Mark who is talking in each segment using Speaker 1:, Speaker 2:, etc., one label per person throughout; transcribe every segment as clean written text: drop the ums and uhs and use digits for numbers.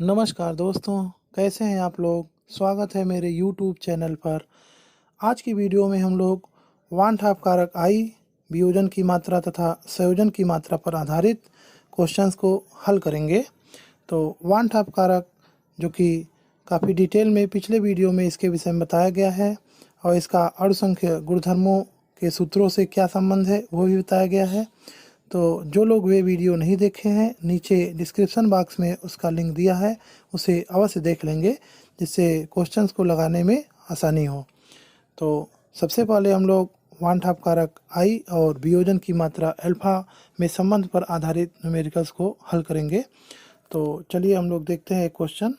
Speaker 1: नमस्कार दोस्तों, कैसे हैं आप लोग? स्वागत है मेरे यूट्यूब चैनल पर। आज की वीडियो में हम लोग वान-हाफ कारक आई, वियोजन की मात्रा तथा संयोजन की मात्रा पर आधारित क्वेश्चंस को हल करेंगे। तो वान-हाफ कारक जो कि काफ़ी डिटेल में पिछले वीडियो में इसके विषय में बताया गया है और इसका अणुसंख्य गुणधर्मों के सूत्रों से क्या संबंध है वो भी बताया गया है। तो जो लोग वे वीडियो नहीं देखे हैं, नीचे डिस्क्रिप्शन बॉक्स में उसका लिंक दिया है, उसे अवश्य देख लेंगे, जिससे क्वेश्चंस को लगाने में आसानी हो। तो सबसे पहले हम लोग वान-हाफ कारक आई और वियोजन की मात्रा अल्फा में संबंध पर आधारित न्यूमेरिकल्स को हल करेंगे। तो चलिए हम लोग देखते हैं एक क्वेश्चन।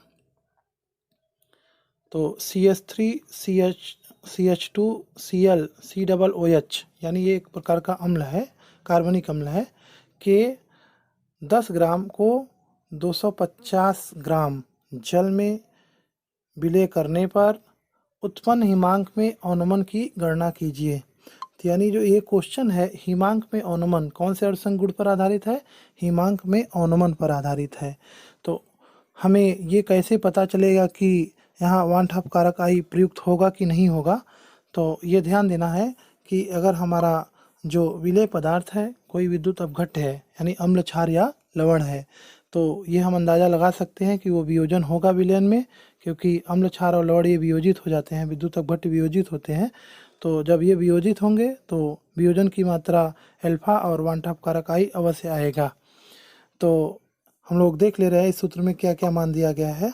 Speaker 1: तो CH3 CH2 Cl COOH यानी ये एक प्रकार का अम्ल है, कार्बनिक अम्ल है, के 10 ग्राम को 250 ग्राम जल में विलय करने पर उत्पन्न हिमांक में अवनमन की गणना कीजिए। तो यानी जो ये क्वेश्चन है, हिमांक में अवनमन कौन से अणुसंघ गुण पर आधारित है? हिमांक में अवनमन पर आधारित है। तो हमें ये कैसे पता चलेगा कि यहाँ वान-हाफ कारक आई प्रयुक्त होगा कि नहीं होगा? तो ये ध्यान देना है कि अगर हमारा जो विलेय पदार्थ है कोई विद्युत अपघट्य है, यानी अम्ल क्षार या लवण है, तो ये हम अंदाज़ा लगा सकते हैं कि वो वियोजन होगा विलयन में, क्योंकि अम्ल क्षार और लवण ये वियोजित हो जाते हैं, विद्युत अपघट्य वियोजित होते हैं। तो जब ये वियोजित होंगे तो वियोजन की मात्रा अल्फा और वान-हाफ कारक आई अवश्य आएगा। तो हम लोग देख ले रहे हैं इस सूत्र में क्या क्या मान दिया गया है।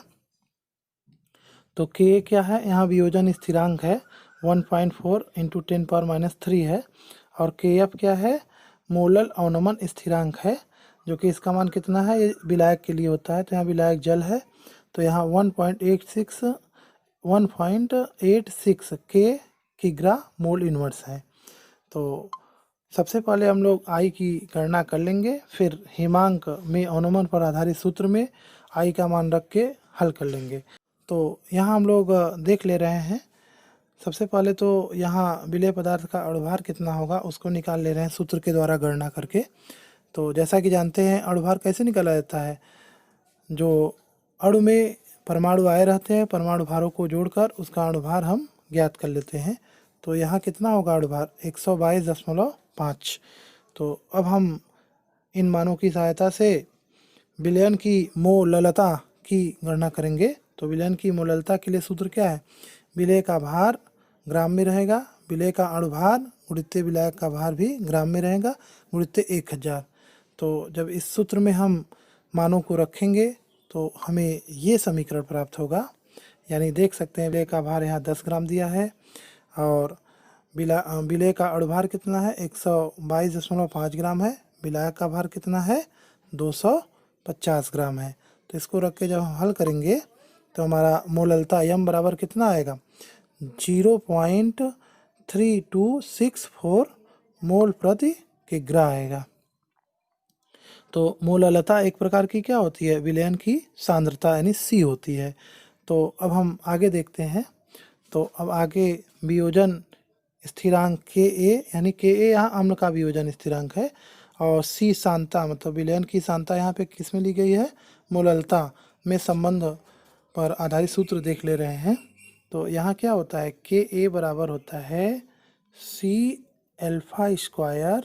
Speaker 1: तो के क्या है? यहाँ वियोजन स्थिरांक है 1.4 इंटू 10⁻³ है। और के एफ क्या है? मोलल अवनमन स्थिरांक है, जो कि इसका मान कितना है? ये विलायक के लिए होता है, तो यहाँ विलायक जल है, तो यहाँ 1.86 के किग्रा मोल इनवर्स है। तो सबसे पहले हम लोग आई की गणना कर लेंगे, फिर हिमांक में अवनमन पर आधारित सूत्र में आई का मान रख के हल कर लेंगे। तो यहाँ हम लोग देख ले रहे हैं। सबसे पहले तो यहाँ विलेय पदार्थ का अणुभार कितना होगा उसको निकाल ले रहे हैं सूत्र के द्वारा गणना करके। तो जैसा कि जानते हैं अणुभार कैसे निकाला जाता है? जो अणु में परमाणु आए रहते हैं, परमाणु भारों को जोड़कर उसका अणुभार हम ज्ञात कर लेते हैं। तो यहाँ कितना होगा अणुभार? 122.5। तो अब हम इन मानों की सहायता से विलयन की मोललता की गणना करेंगे। तो विलयन की मोललता के लिए सूत्र क्या है? विलेय का भार ग्राम में रहेगा, विलेय का अणुभार गुणित्य विलायक का भार भी ग्राम में रहेगा, गुणित्य 1000। तो जब इस सूत्र में हम मानों को रखेंगे तो हमें ये समीकरण प्राप्त होगा। यानी देख सकते हैं विलेय का भार यहाँ 10 ग्राम दिया है और विलेय का अणुभार कितना है? 122.5 ग्राम है। विलायक का भार कितना है? 250 ग्राम है। तो इसको रख के जब हम हल करेंगे तो हमारा मोललता यम बराबर कितना आएगा? 0.3264 मोल प्रति किग्रा आएगा। तो मोललता एक प्रकार की क्या होती है? विलयन की सांद्रता यानी सी होती है। तो अब हम आगे देखते हैं। तो अब आगे वियोजन स्थिरांक के ए, यानी के ए यहाँ अम्ल का वियोजन स्थिरांक है, और सी सांता मतलब विलयन की सांता यहाँ पे किस में ली गई है? मोललता में संबंध पर आधारित सूत्र देख ले रहे हैं। तो यहाँ क्या होता है? के ए बराबर होता है c alpha square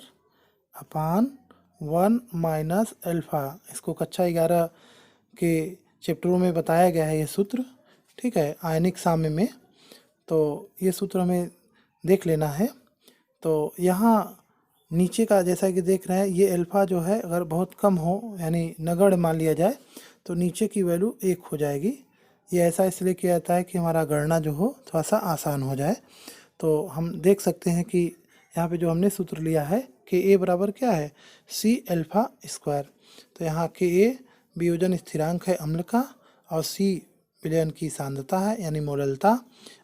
Speaker 1: upon 1 minus alpha. इसको कक्षा 11 के चैप्टरों में बताया गया है ये सूत्र, ठीक है, आयनिक साम्य में। तो ये सूत्र हमें देख लेना है। तो यहाँ नीचे का जैसा कि देख रहे हैं, ये अल्फ़ा जो है अगर बहुत कम हो यानी नगण्य मान लिया जाए तो नीचे की वैल्यू 1 हो जाएगी। ये ऐसा इसलिए किया जाता है कि हमारा गणना जो हो थोड़ा सा आसान हो जाए। तो हम देख सकते हैं कि यहाँ पे जो हमने सूत्र लिया है कि ए बराबर क्या है? C alpha square. तो यहाँ के ए वियोजन स्थिरांक है अम्ल का, और सी विलयन की सांद्रता है यानी मोललता,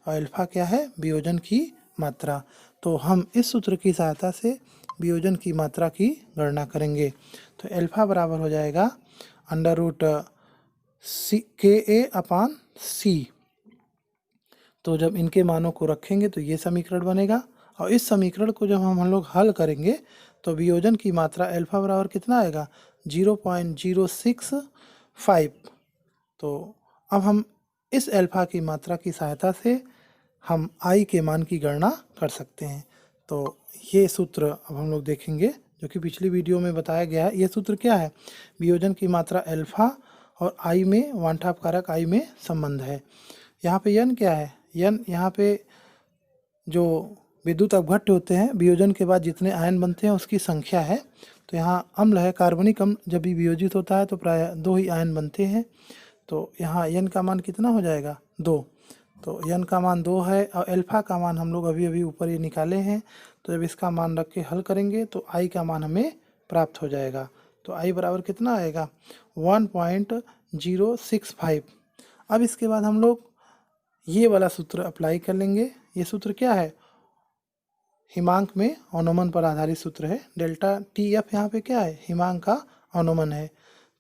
Speaker 1: और अल्फा क्या है? वियोजन की मात्रा। तो हम इस सूत्र की सहायता से वियोजन की मात्रा की गणना करेंगे। तो अल्फा बराबर हो जाएगा √सी के ए अपान सी। तो जब इनके मानों को रखेंगे तो ये समीकरण बनेगा, और इस समीकरण को जब हम लोग हल करेंगे तो वियोजन की मात्रा अल्फा बराबर कितना आएगा? 0.065 तो अब हम इस अल्फ़ा की मात्रा की सहायता से हम आई के मान की गणना कर सकते हैं। तो ये सूत्र अब हम लोग देखेंगे, जो कि पिछली वीडियो में बताया गया है। ये सूत्र क्या है? वियोजन की मात्रा अल्फ़ा और आई में वानठाप कारक आई में संबंध है। यहाँ पे यन क्या है? यन यहाँ पे जो विद्युत अपघट्य होते हैं, वियोजन के बाद जितने आयन बनते हैं उसकी संख्या है। तो यहाँ अम्ल है, कार्बनिक अम्ल जब भी वियोजित होता है तो प्राय 2 ही आयन बनते हैं। तो यहाँ यन का मान कितना हो जाएगा? 2। तो यन का मान 2 है और अल्फ़ा का मान हम लोग अभी अभी ऊपर ये निकाले हैं। तो जब इसका मान रख के हल करेंगे तो आई का मान हमें प्राप्त हो जाएगा। तो आई बराबर कितना आएगा? 1.065। अब इसके बाद हम लोग ये वाला सूत्र अप्लाई कर लेंगे। ये सूत्र क्या है? हिमांक में अवनमन पर आधारित सूत्र है। डेल्टा टी एफ यहाँ पे क्या है? हिमांक का अवनमन है।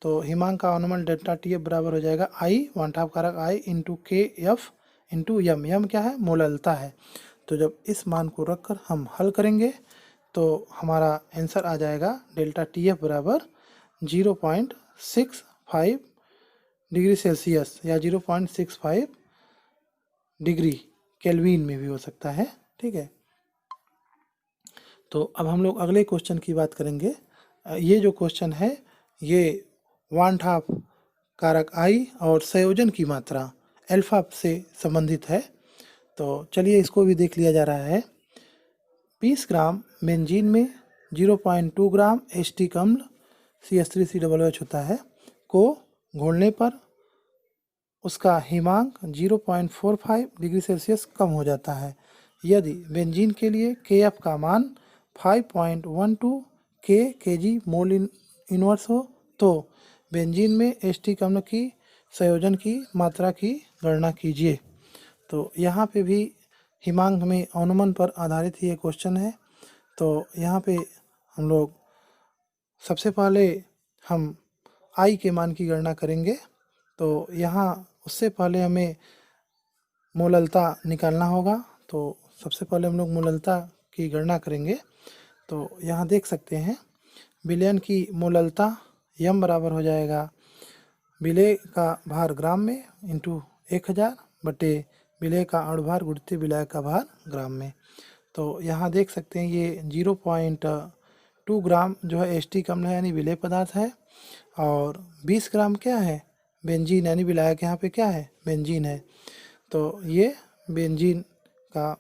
Speaker 1: तो हिमांक का अवनमन डेल्टा टी एफ बराबर हो जाएगा आई वानठाप कारक आई इंटू के एफ इंटू यम। यम क्या है? मोललता है। तो जब इस मान को रखकर हम हल करेंगे तो हमारा आंसर आ जाएगा डेल्टा टी एफ बराबर 0.65 डिग्री सेल्सियस या 0.65 डिग्री केल्विन में भी हो सकता है। ठीक है। तो अब हम लोग अगले क्वेश्चन की बात करेंगे। ये जो क्वेश्चन है ये वानठाप कारक आई और संयोजन की मात्रा अल्फ़ा से संबंधित है। तो चलिए इसको भी देख लिया जा रहा है। 20 ग्राम बेंजीन में 0.2 ग्राम एसिटिक अम्ल CH3COOH होता है को घोलने पर उसका हिमांक 0.45 डिग्री सेल्सियस कम हो जाता है। यदि बेंजीन के लिए KF का मान 5.12 kg मोल इनवर्स हो तो बेंजीन में एसिटिक अम्ल की संयोजन की मात्रा की गणना कीजिए। तो यहाँ पे भी हिमांक में अनुमान पर आधारित ये क्वेश्चन है। तो यहाँ पे हम लोग सबसे पहले हम आई के मान की गणना करेंगे। तो यहाँ उससे पहले हमें मोललता निकालना होगा। तो सबसे पहले हम लोग मोललता की गणना करेंगे। तो यहाँ देख सकते हैं विलयन की मोललता यम बराबर हो जाएगा विलेय का भार ग्राम में इंटू 1000 बटे विलेय का अणुभार गुणित विलायक का भार ग्राम में। तो यहाँ देख सकते हैं ये 0.2 ग्राम जो है एसिटिक अम्ल है यानी विलेय पदार्थ है और 20 ग्राम क्या है? बेंजीन यानी विलायक। यहाँ पे क्या है? बेंजीन है। तो ये बेंजीन का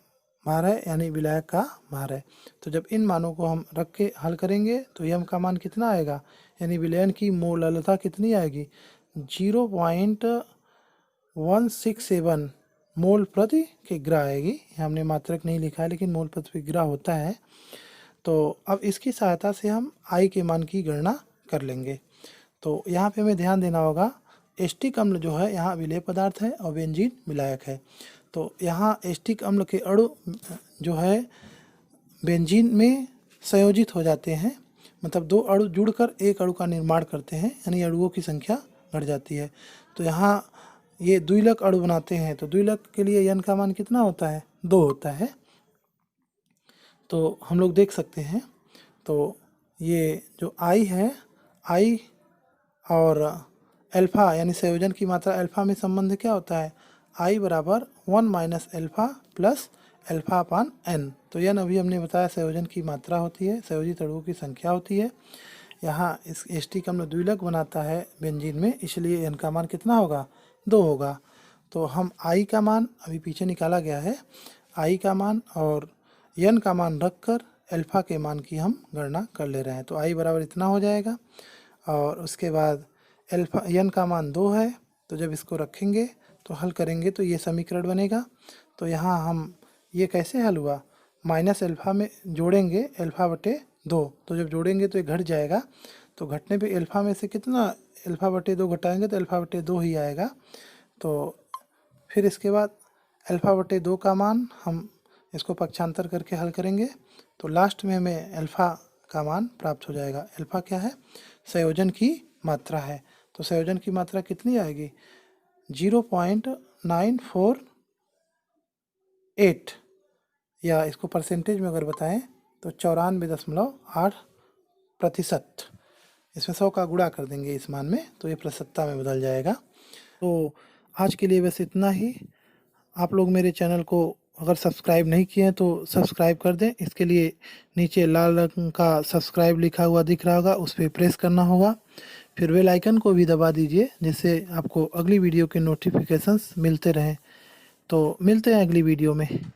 Speaker 1: भार है यानी विलायक का भार है। तो जब इन मानों को हम रख के हल करेंगे तो यम का मान कितना आएगा? यानी विलयन की मोललता कितनी आएगी? 0.167 मोल प्रति किग्रा आएगी। हमने मात्रक नहीं लिखा है लेकिन मोल प्रति किग्रा होता है। तो अब इसकी सहायता से हम आई के मान की गणना कर लेंगे। तो यहाँ पे हमें ध्यान देना होगा एसिटिक अम्ल जो है यहाँ विलेय पदार्थ है और बेंजीन विलायक है। तो यहाँ एसिटिक अम्ल के अणु जो है बेंजीन में संयोजित हो जाते हैं, मतलब 2 अणु जुड़कर एक अणु का निर्माण करते हैं यानी अणुओं की संख्या बढ़ जाती है। तो यहाँ ये द्विलक अणु बनाते हैं। तो द्विलक के लिए यन का मान कितना होता है? 2 होता है। तो हम लोग देख सकते हैं। तो ये जो आई है, आई और अल्फ़ा यानी संयोजन की मात्रा अल्फ़ा में संबंध क्या होता है? आई बराबर 1 minus alpha plus alpha upon N. तो यन अभी हमने बताया संयोजन की मात्रा होती है, संयोजित अणुओं की संख्या होती है। यहाँ इस एसिटिक अम्ल द्विलक बनाता है बेंजीन में, इसलिए एन का मान कितना होगा? 2 होगा। तो हम आई का मान अभी पीछे निकाला गया है, आई का मान और एन का मान रखकर अल्फ़ा के मान की हम गणना कर ले रहे हैं। तो आई बराबर इतना हो जाएगा और उसके बाद अल्फ़ा एन का मान 2 है। तो जब इसको रखेंगे तो हल करेंगे तो ये समीकरण बनेगा। तो यहाँ हम ये कैसे हल हुआ? माइनस अल्फ़ा में जोड़ेंगे अल्फ़ा बटे 2। तो जब जोड़ेंगे तो ये घट जाएगा। तो घटने पे अल्फ़ा में से कितना अल्फ़ा बटे 2 घटाएंगे तो अल्फ़ा बटे 2 ही आएगा। तो फिर इसके बाद अल्फ़ा बटे 2 का मान हम इसको पक्षांतर करके हल करेंगे तो लास्ट में हमें अल्फ़ा का मान प्राप्त हो जाएगा। अल्फ़ा क्या है? संयोजन की मात्रा है। तो संयोजन की मात्रा कितनी आएगी? 0.948 या इसको परसेंटेज में अगर बताएं तो 94.8%। इसमें 100 का गुणा कर देंगे इस मान में तो ये प्रतिशतता में बदल जाएगा। तो आज के लिए बस इतना ही। आप लोग मेरे चैनल को अगर सब्सक्राइब नहीं किए हैं तो सब्सक्राइब कर दें। इसके लिए नीचे लाल रंग का सब्सक्राइब लिखा हुआ दिख रहा होगा, उस पर प्रेस करना होगा। फिर बेल आइकन को भी दबा दीजिए, जिससे आपको अगली वीडियो के नोटिफिकेशंस मिलते रहें। तो मिलते हैं अगली वीडियो में।